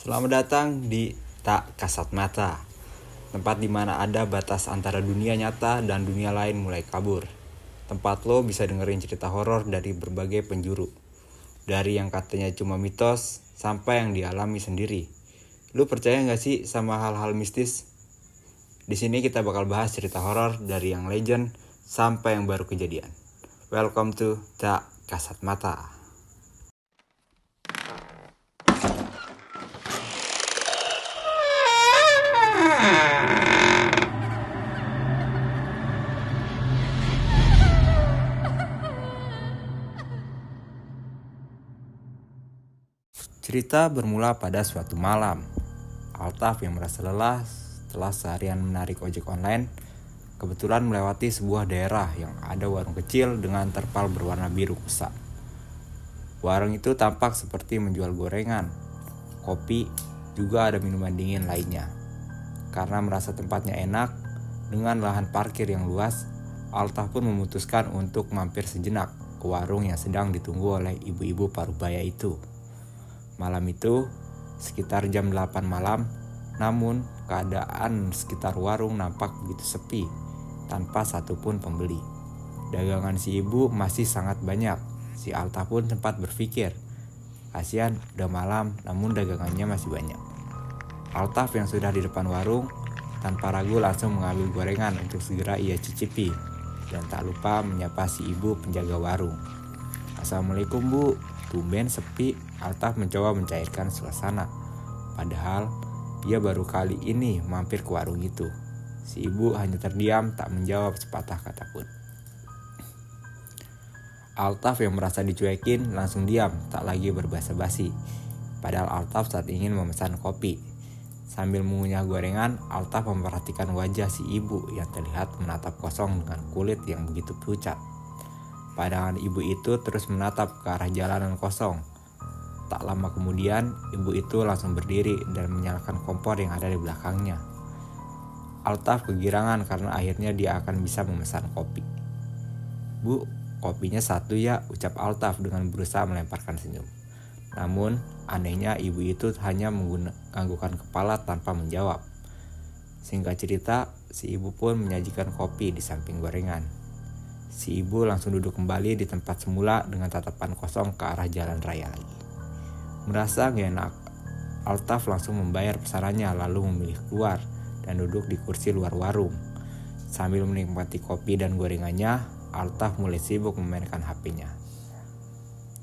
Selamat datang di Tak Kasat Mata, tempat di mana ada batas antara dunia nyata dan dunia lain mulai kabur. Tempat lo bisa dengerin cerita horor dari berbagai penjuru, dari yang katanya cuma mitos sampai yang dialami sendiri. Lu percaya nggak sih sama hal-hal mistis? Di sini kita bakal bahas cerita horor dari yang legend sampai yang baru kejadian. Welcome to Tak Kasat Mata. Cerita bermula pada suatu malam. Altaf yang merasa lelah setelah seharian menarik ojek online, kebetulan melewati sebuah daerah yang ada warung kecil dengan terpal berwarna biru kusam. Warung itu tampak seperti menjual gorengan, kopi, juga ada minuman dingin lainnya. Karena merasa tempatnya enak, dengan lahan parkir yang luas, Altaf pun memutuskan untuk mampir sejenak ke warung yang sedang ditunggu oleh ibu-ibu parubaya itu. Malam itu, sekitar jam 8 malam, namun keadaan sekitar warung nampak begitu sepi, tanpa satupun pembeli. Dagangan si ibu masih sangat banyak. Si Alta pun sempat berpikir, kasihan udah malam namun dagangannya masih banyak. Altaf yang sudah di depan warung, tanpa ragu langsung mengambil gorengan untuk segera ia cicipi, dan tak lupa menyapa si ibu penjaga warung. Assalamualaikum bu, tumben sepi. Altaf mencoba mencairkan suasana. Padahal ia baru kali ini mampir ke warung itu. Si ibu hanya terdiam tak menjawab sepatah kata pun. Altaf yang merasa dicuekin langsung diam, tak lagi berbasa-basi. Padahal Altaf saat ingin memesan kopi. Sambil mengunyah gorengan, Altaf memperhatikan wajah si ibu yang terlihat menatap kosong dengan kulit yang begitu pucat. Pandangan ibu itu terus menatap ke arah jalanan kosong. Tak lama kemudian, ibu itu langsung berdiri dan menyalakan kompor yang ada di belakangnya. Altaf kegirangan karena akhirnya dia akan bisa memesan kopi. Bu, kopinya satu ya, ucap Altaf dengan berusaha melemparkan senyum. Namun, anehnya ibu itu hanya menganggukkan kepala tanpa menjawab. Singkat cerita, si ibu pun menyajikan kopi di samping gorengan. Si ibu langsung duduk kembali di tempat semula dengan tatapan kosong ke arah jalan raya lagi. Merasa gak enak, Altaf langsung membayar pesanannya lalu memilih keluar dan duduk di kursi luar warung. Sambil menikmati kopi dan gorengannya, Altaf mulai sibuk memainkan HP-nya.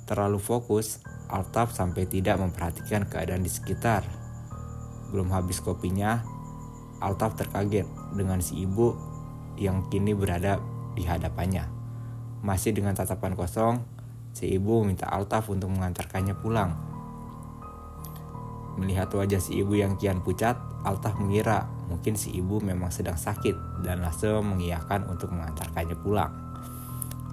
Terlalu fokus, Altaf sampai tidak memperhatikan keadaan di sekitar. Belum habis kopinya, Altaf terkaget dengan si ibu yang kini berada di hadapannya. Masih dengan tatapan kosong, si ibu minta Altaf untuk mengantarkannya pulang. Melihat wajah si ibu yang kian pucat, Altaf mengira mungkin si ibu memang sedang sakit dan langsung mengiyakan untuk mengantarkannya pulang.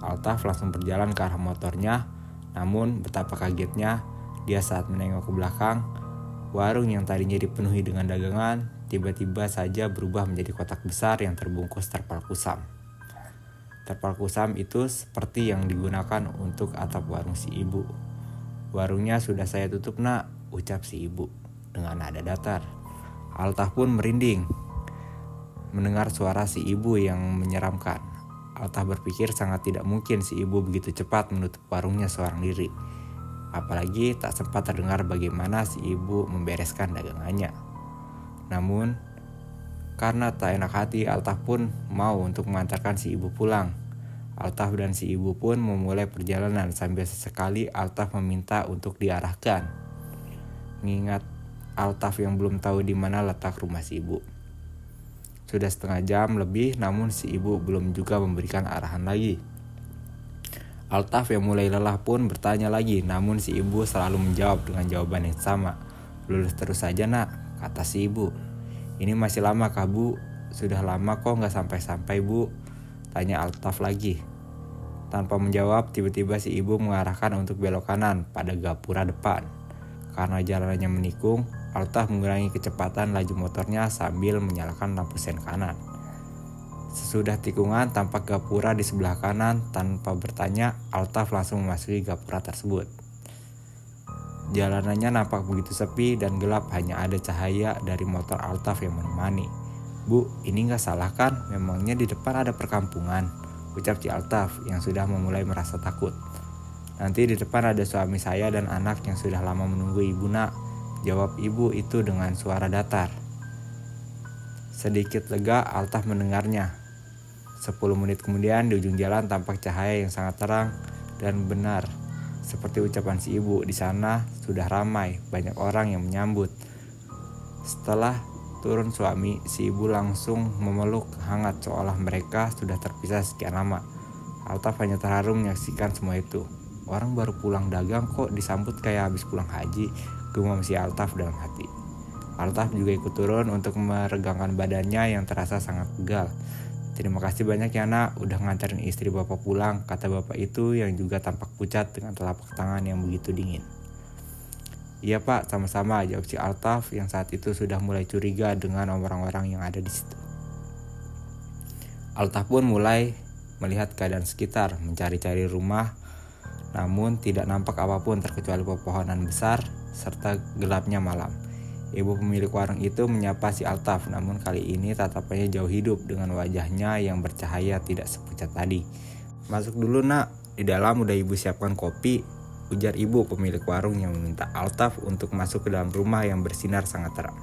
Altaf langsung berjalan ke arah motornya, namun betapa kagetnya dia saat menengok ke belakang. Warung yang tadinya dipenuhi dengan dagangan tiba-tiba saja berubah menjadi kotak besar yang terbungkus terpal kusam. Terpal kusam itu seperti yang digunakan untuk atap warung si ibu. Warungnya sudah saya tutup nak, ucap si ibu dengan nada datar. Altaf pun merinding mendengar suara si ibu yang menyeramkan. Altaf berpikir sangat tidak mungkin si ibu begitu cepat menutup warungnya seorang diri. Apalagi tak sempat terdengar bagaimana si ibu membereskan dagangannya. Namun, karena tak enak hati, Altaf pun mau untuk mengantarkan si ibu pulang. Altaf dan si ibu pun memulai perjalanan sambil sesekali Altaf meminta untuk diarahkan. Mengingat Altaf yang belum tahu di mana letak rumah si ibu. Sudah setengah jam lebih namun si ibu belum juga memberikan arahan lagi. Altaf yang mulai lelah pun bertanya lagi, namun si ibu selalu menjawab dengan jawaban yang sama. Lurus terus saja nak, kata si ibu. Ini masih lama kah bu? Sudah lama kok gak sampai-sampai bu, tanya Altaf lagi. Tanpa menjawab, tiba-tiba si ibu mengarahkan untuk belok kanan pada gapura depan. Karena jalannya menikung, Altaf mengurangi kecepatan laju motornya sambil menyalakan lampu sen kanan. Sesudah tikungan tampak gapura di sebelah kanan. Tanpa bertanya, Altaf langsung memasuki gapura tersebut. Jalanannya nampak begitu sepi dan gelap, hanya ada cahaya dari motor Altaf yang menemani. "Bu, ini gak salah kan? Memangnya di depan ada perkampungan," ucap Ci Altaf yang sudah memulai merasa takut. "Nanti di depan ada suami saya dan anak yang sudah lama menunggu ibu, nak," jawab ibu itu dengan suara datar. Sedikit lega Altaf mendengarnya. 10 menit kemudian di ujung jalan tampak cahaya yang sangat terang dan benar. Seperti ucapan si ibu, di sana sudah ramai, banyak orang yang menyambut. Setelah turun suami, si ibu langsung memeluk hangat seolah mereka sudah terpisah sekian lama. Altaf hanya terharu menyaksikan semua itu. "Orang baru pulang dagang kok disambut kayak habis pulang haji," gumam si Altaf dalam hati. Altaf juga ikut turun untuk meregangkan badannya yang terasa sangat pegal. "Terima kasih banyak ya, nak, udah nganterin istri bapak pulang," kata bapak itu yang juga tampak pucat dengan telapak tangan yang begitu dingin. "Iya pak, sama-sama," jawab si Altaf yang saat itu sudah mulai curiga dengan orang-orang yang ada di situ. Altaf pun mulai melihat keadaan sekitar, mencari-cari rumah, namun tidak nampak apapun terkecuali pepohonan besar serta gelapnya malam. Ibu pemilik warung itu menyapa si Altaf, namun kali ini tatapannya jauh hidup dengan wajahnya yang bercahaya tidak sepucat tadi. "Masuk dulu, nak, di dalam udah ibu siapkan kopi," ujar ibu pemilik warung yang meminta Altaf untuk masuk ke dalam rumah yang bersinar sangat terang.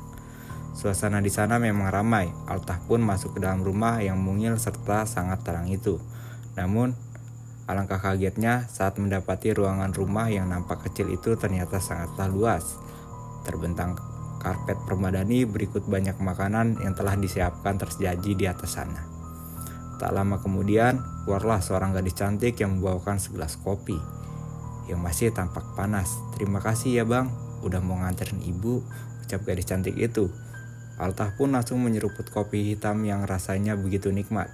Suasana di sana memang ramai. Altaf pun masuk ke dalam rumah yang mungil serta sangat terang itu. Namun alangkah kagetnya saat mendapati ruangan rumah yang nampak kecil itu ternyata sangatlah luas. Terbentang karpet permadani, berikut banyak makanan yang telah disiapkan tersaji di atas sana. Tak lama kemudian, keluarlah seorang gadis cantik yang membawakan segelas kopi yang masih tampak panas. "Terima kasih ya bang, udah mau nganterin ibu," ucap gadis cantik itu. Altaf pun langsung menyeruput kopi hitam yang rasanya begitu nikmat.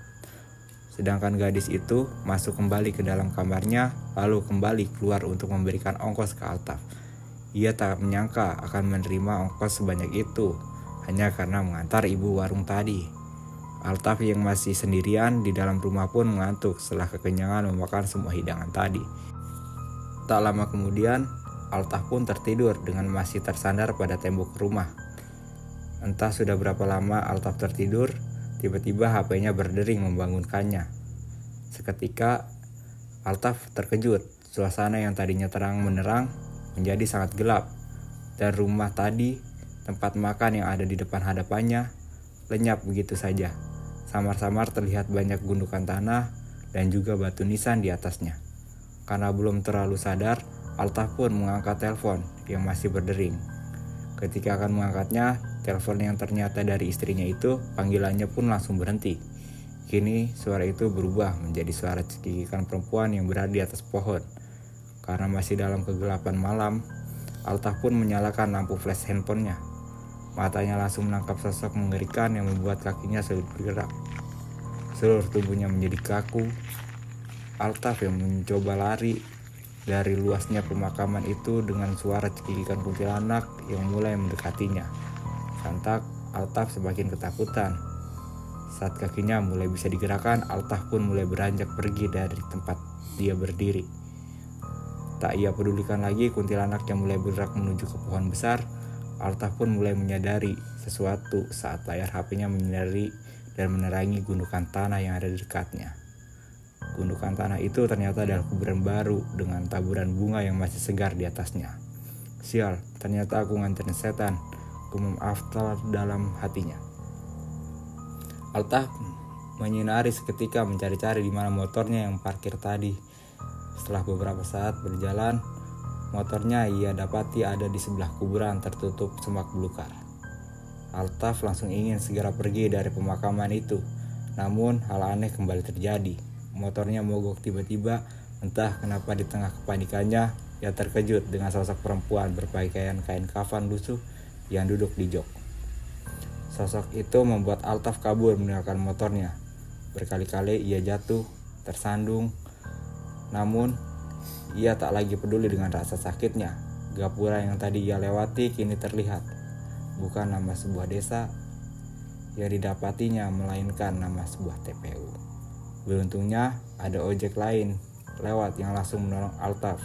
Sedangkan gadis itu masuk kembali ke dalam kamarnya, lalu kembali keluar untuk memberikan ongkos ke Altaf. Ia tak menyangka akan menerima ongkos sebanyak itu, hanya karena mengantar ibu warung tadi. Altaf yang masih sendirian di dalam rumah pun mengantuk setelah kekenyangan memakan semua hidangan tadi. Tak lama kemudian, Altaf pun tertidur dengan masih tersandar pada tembok rumah. Entah sudah berapa lama Altaf tertidur, tiba-tiba HP-nya berdering membangunkannya. Seketika, Altaf terkejut. Suasana yang tadinya terang menerang menjadi sangat gelap, dan rumah tadi, tempat makan yang ada di depan hadapannya, lenyap begitu saja. Samar-samar terlihat banyak gundukan tanah dan juga batu nisan di atasnya. Karena belum terlalu sadar, Altaf pun mengangkat telepon yang masih berdering. Ketika akan mengangkatnya, telepon yang ternyata dari istrinya itu, panggilannya pun langsung berhenti. Kini suara itu berubah menjadi suara cekikikan perempuan yang berada di atas pohon. Karena masih dalam kegelapan malam, Altaf pun menyalakan lampu flash handphonenya. Matanya langsung menangkap sosok mengerikan yang membuat kakinya sulit bergerak. Seluruh tubuhnya menjadi kaku. Altaf yang mencoba lari dari luasnya pemakaman itu dengan suara cekikikan kuntilanak yang mulai mendekatinya. Sontak, Altaf semakin ketakutan. Saat kakinya mulai bisa digerakkan, Altaf pun mulai beranjak pergi dari tempat dia berdiri. Tak ia pedulikan lagi kuntilanak yang mulai bergerak menuju ke pohon besar. Altaf pun mulai menyadari sesuatu saat layar HP-nya menyinari dan menerangi gundukan tanah yang ada di dekatnya. Gundukan tanah itu ternyata adalah kuburan baru dengan taburan bunga yang masih segar di atasnya. "Sial, ternyata aku nganterin setan," gumam Altaf dalam hatinya. Altaf menyinari seketika mencari-cari di mana motornya yang parkir tadi. Setelah beberapa saat berjalan, motornya ia dapati ada di sebelah kuburan tertutup semak belukar. Altaf langsung ingin segera pergi dari pemakaman itu, namun hal aneh kembali terjadi. Motornya mogok tiba-tiba, entah kenapa di tengah kepanikannya, ia terkejut dengan sosok perempuan berpakaian kain kafan lusuh yang duduk di jok. Sosok itu membuat Altaf kabur meninggalkan motornya. Berkali-kali ia jatuh, tersandung, namun ia tak lagi peduli dengan rasa sakitnya. Gapura yang tadi ia lewati kini terlihat. Bukan nama sebuah desa yang didapatinya, melainkan nama sebuah TPU. Beruntungnya ada ojek lain lewat yang langsung menolong Altaf.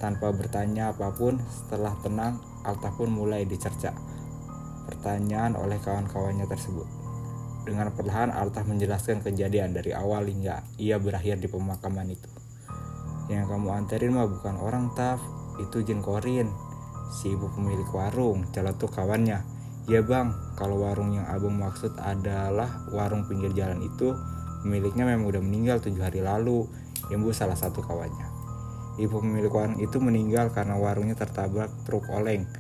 Tanpa bertanya apapun, setelah tenang, Altaf pun mulai dicerca pertanyaan oleh kawan-kawannya tersebut. Dengan perlahan Altaf menjelaskan kejadian dari awal hingga ia berakhir di pemakaman itu. Yang kamu anterin mah bukan orang, Taf, itu Jin Korin, si ibu pemilik warung, celetuk kawannya. Ya bang, kalau warung yang abang maksud adalah warung pinggir jalan itu, pemiliknya memang udah meninggal 7 hari lalu, imbu salah satu kawannya. Ibu pemilik warung itu meninggal karena warungnya tertabrak truk oleng.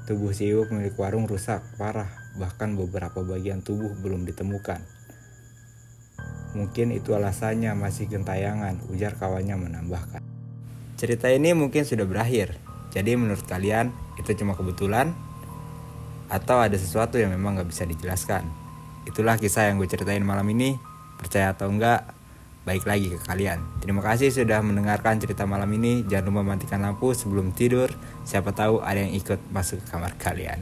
Tubuh si ibu pemilik warung rusak parah, bahkan beberapa bagian tubuh belum ditemukan. Mungkin itu alasannya masih gentayangan, ujar kawannya menambahkan. Cerita ini mungkin sudah berakhir, jadi menurut kalian itu cuma kebetulan? Atau ada sesuatu yang memang gak bisa dijelaskan? Itulah kisah yang gue ceritain malam ini, percaya atau enggak, baik lagi ke kalian. Terima kasih sudah mendengarkan cerita malam ini. Jangan lupa matikan lampu sebelum tidur. Siapa tahu ada yang ikut masuk ke kamar kalian.